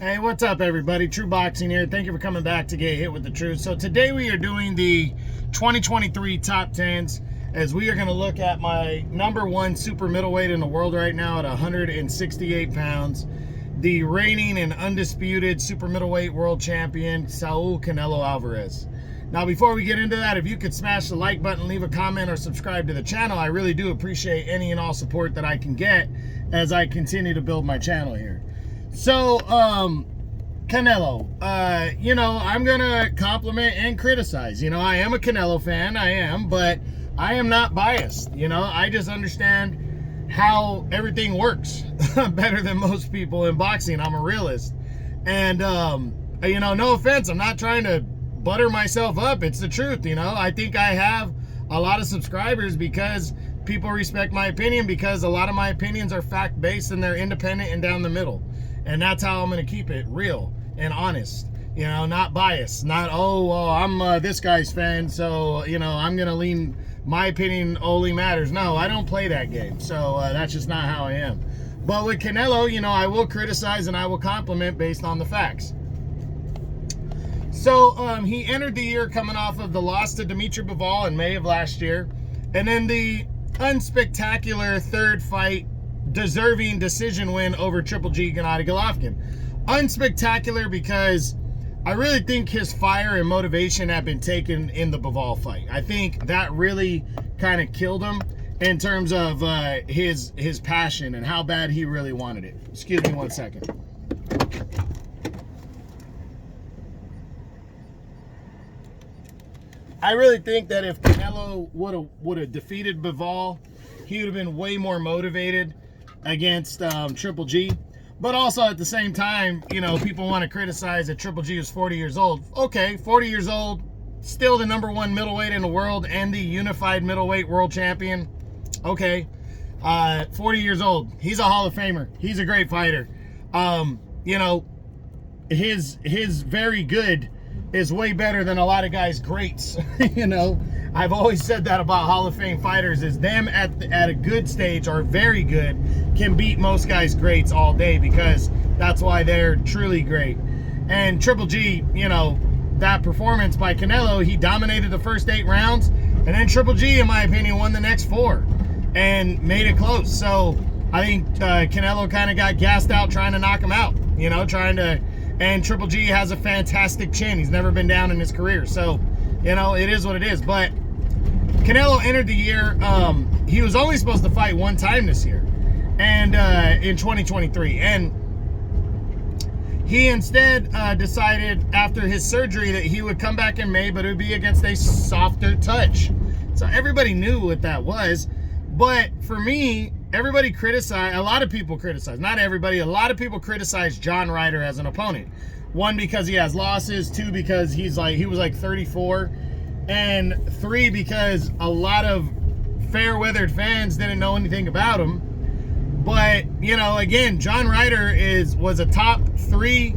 Hey, what's up, everybody? True Boxing here. Thank you for coming back to Get Hit with the Truth. So today we are doing the 2023 top 10s, as we are going to look at my number one super middleweight in the world right now at 168 pounds, the reigning and undisputed super middleweight world champion, Saul Canelo Alvarez. Now, before we get into that, if you could smash the like button, leave a comment, or subscribe to the channel, I really do appreciate any and all support that I can get as I continue to build my channel here. So, Canelo, I'm going to compliment and criticize. I am a Canelo fan, I am, but I am not biased. I just understand how everything works better than most people in boxing. I'm a realist. And, no offense, I'm not trying to butter myself up. It's the truth, I think I have a lot of subscribers because people respect my opinion, because a lot of my opinions are fact-based and they're independent and down the middle. And that's how I'm going to keep it real and honest, not biased, not, I'm this guy's fan, so, I'm going to lean, my opinion only matters. No, I don't play that game. So that's just not how I am. But with Canelo, I will criticize and I will compliment based on the facts. So he entered the year coming off of the loss to Dimitri Bivol in May of last year. And then the unspectacular third fight, deserving decision win over Triple G Gennady Golovkin. Unspectacular because I really think his fire and motivation had been taken in the Bivol fight. I think that really kind of killed him in terms of his passion and how bad he really wanted it. Excuse me one second. I really think that if Canelo would have defeated Bivol, he would have been way more motivated against Triple G. But also at the same time, people want to criticize that Triple G is 40 years old. Okay, 40 years old, still the number one middleweight in the world and the unified middleweight world champion. Okay, 40 years old. He's a Hall of Famer. He's a great fighter. His very good is way better than a lot of guys' greats. I've always said that about Hall of Fame fighters, is them at a good stage or very good can beat most guys' greats all day, because that's why they're truly great. And Triple G, that performance by Canelo, he dominated the first 8 rounds, and then Triple G, in my opinion, won the next 4 and made it close. So I think Canelo kind of got gassed out trying to knock him out, and Triple G has a fantastic chin. He's never been down in his career. So, it is what it is. But Canelo entered the year, he was only supposed to fight one time this year, and in 2023. And he instead decided after his surgery that he would come back in May, but it would be against a softer touch. So everybody knew what that was. But for me, everybody criticized, a lot of people criticized, not everybody, a lot of people criticized John Ryder as an opponent. 1, because he has losses. 2, because he was like 34. And 3, because a lot of fair-weathered fans didn't know anything about him. But, again, John Ryder was a top 3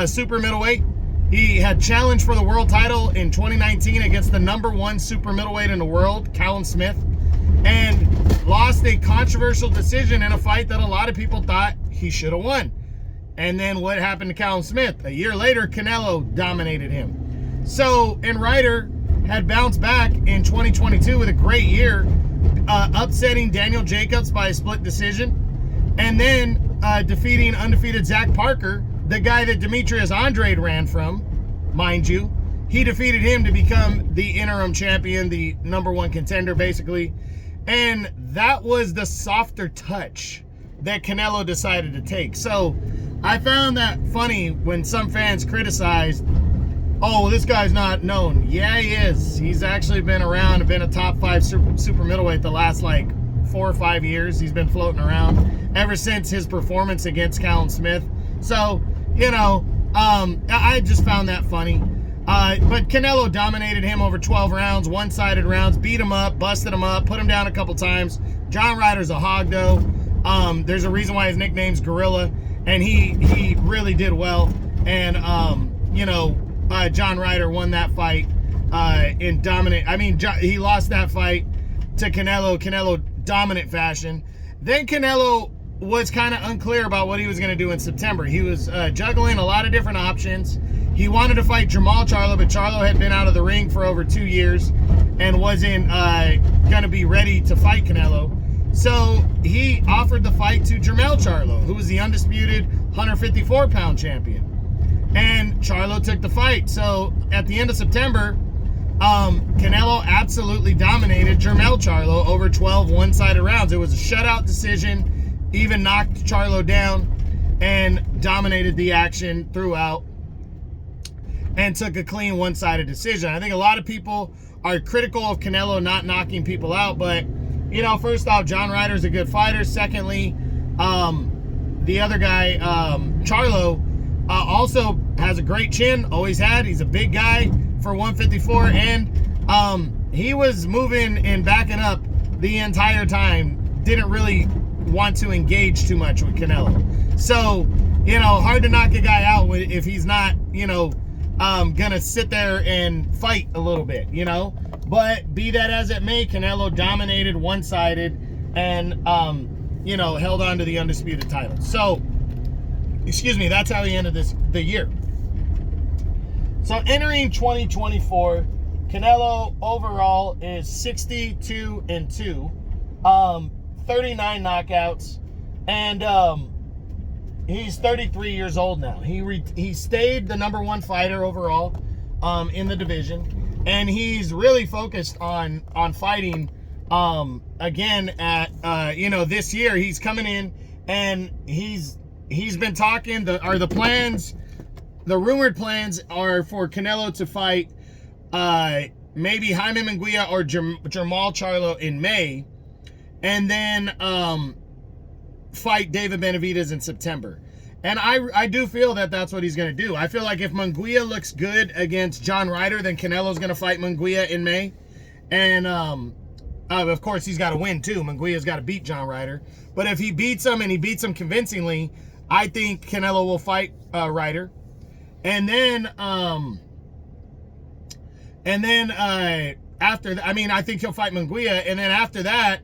super middleweight. He had challenged for the world title in 2019 against the number 1 super middleweight in the world, Callum Smith, and lost a controversial decision in a fight that a lot of people thought he should have won. And then what happened to Callum Smith? A year later, Canelo dominated him. So, and Ryder had bounced back in 2022 with a great year, upsetting Daniel Jacobs by a split decision, and then defeating undefeated Zach Parker, the guy that Demetrius Andrade ran from, mind you. He defeated him to become the interim champion, the number 1 contender, basically. And that was the softer touch that Canelo decided to take. So I found that funny when some fans criticized, oh, this guy's not known. Yeah, he is. He's actually been around, been a top 5 super middleweight the last 4 or 5 years. He's been floating around ever since his performance against Callum Smith. So, I just found that funny. But Canelo dominated him over 12 rounds, one-sided rounds, beat him up, busted him up, put him down a couple times. John Ryder's a hog, though. There's a reason why his nickname's Gorilla, and he really did well. And, John Ryder won that fight in dominant. He lost that fight to Canelo dominant fashion. Then Canelo was kind of unclear about what he was going to do in September. He was juggling a lot of different options. He wanted to fight Jermall Charlo, but Charlo had been out of the ring for over 2 years and wasn't going to be ready to fight Canelo. So he offered the fight to Jermall Charlo, who was the undisputed 154-pound champion. And Charlo took the fight. So at the end of September, Canelo absolutely dominated Jermall Charlo over 12 one-sided rounds. It was a shutout decision, even knocked Charlo down and dominated the action throughout and took a clean one-sided decision. I think a lot of people are critical of Canelo not knocking people out, but, you know, first off, John Ryder's a good fighter. Secondly, the other guy, Charlo, also has a great chin, always had. He's a big guy for 154, and he was moving and backing up the entire time. Didn't really want to engage too much with Canelo. So, you know, hard to knock a guy out if he's not, you know, gonna sit there and fight a little bit, you know. But be that as it may, Canelo dominated one-sided and, you know, held on to the undisputed title. So, excuse me, that's how he ended the year. So entering 2024, Canelo overall is 62-2, 39 knockouts, and he's 33 years old now. He stayed the number one fighter overall in the division, and he's really focused on fighting again at you know, this year. He's coming in and he's been talking. The plans. The rumored plans are for Canelo to fight maybe Jaime Munguia or Jermall Charlo in May, and then fight David Benavidez in September. And I do feel that that's what he's going to do. I feel like if Munguia looks good against John Ryder, then Canelo's going to fight Munguia in May. And of course, he's got to win too. Munguia's got to beat John Ryder. But if he beats him and he beats him convincingly, I think Canelo will fight Ryder. And then after, I mean, I think he'll fight Munguia. And then after that,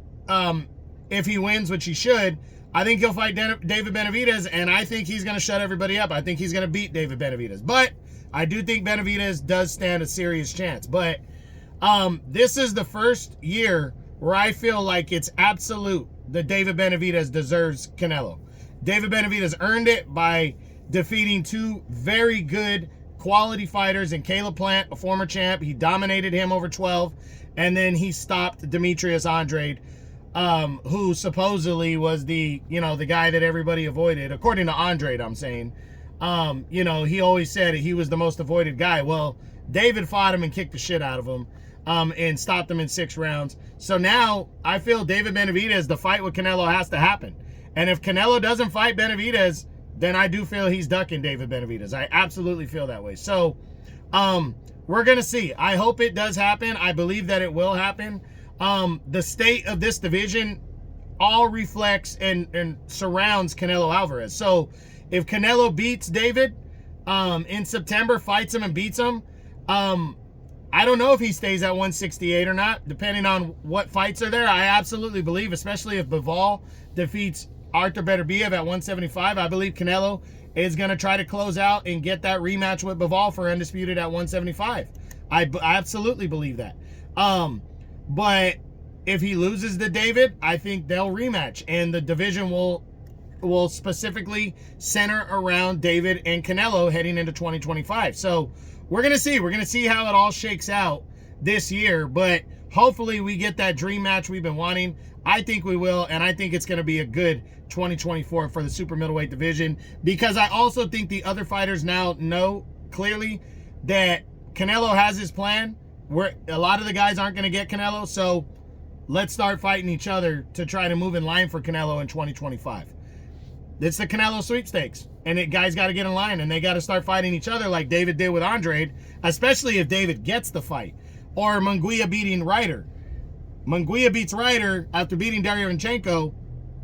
if he wins, which he should, I think he'll fight David Benavidez, and I think he's going to shut everybody up. I think he's going to beat David Benavidez. But I do think Benavidez does stand a serious chance. But this is the first year where I feel like it's absolute that David Benavidez deserves Canelo. David Benavidez earned it by defeating two very good quality fighters in Caleb Plant, a former champ. He dominated him over 12, and then he stopped Demetrius Andrade, who supposedly was the guy that everybody avoided, according to Andrade, I'm saying. You know, he always said he was the most avoided guy. Well, David fought him and kicked the shit out of him, and stopped him in 6 rounds. So now I feel David Benavidez, the fight with Canelo has to happen. And if Canelo doesn't fight Benavidez, then I do feel he's ducking David Benavidez. I absolutely feel that way. So, we're going to see. I hope it does happen. I believe that it will happen. The state of this division all reflects and surrounds Canelo Alvarez. So, if Canelo beats David in September, fights him and beats him, I don't know if he stays at 168 or not, depending on what fights are there. I absolutely believe, especially if Bivol defeats Artur Beterbiev at 175, I believe Canelo is going to try to close out and get that rematch with Bivol for Undisputed at 175. I absolutely believe that. But if he loses to David, I think they'll rematch, and the division will specifically center around David and Canelo heading into 2025. So we're going to see. We're going to see how it all shakes out this year, but hopefully we get that dream match we've been wanting. I think we will, and I think it's going to be a good 2024 for the super middleweight division, because I also think the other fighters now know clearly that Canelo has his plan, where a lot of the guys aren't going to get Canelo, so let's start fighting each other to try to move in line for Canelo in 2025. It's the Canelo sweepstakes, and guys got to get in line, and they got to start fighting each other like David did with Andrade, especially if David gets the fight, or Munguia beating Ryder. Munguia beats Ryder after beating Derevyanchenko,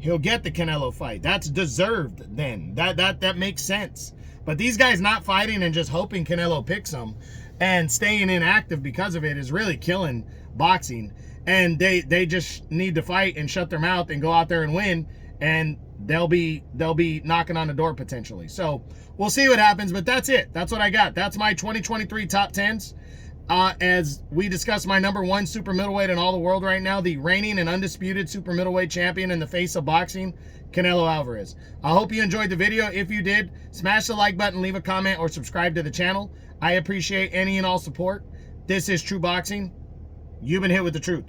he'll get the Canelo fight. That's deserved then. That makes sense. But these guys not fighting and just hoping Canelo picks them and staying inactive because of it is really killing boxing. And they just need to fight and shut their mouth and go out there and win. And they'll be knocking on the door potentially. So we'll see what happens, but that's it. That's what I got. That's my 2023 top 10s. As we discuss my number 1 super middleweight in all the world right now, the reigning and undisputed super middleweight champion in the face of boxing, Canelo Alvarez. I hope you enjoyed the video. If you did, smash the like button, leave a comment, or subscribe to the channel. I appreciate any and all support. This is True Boxing. You've been hit with the truth.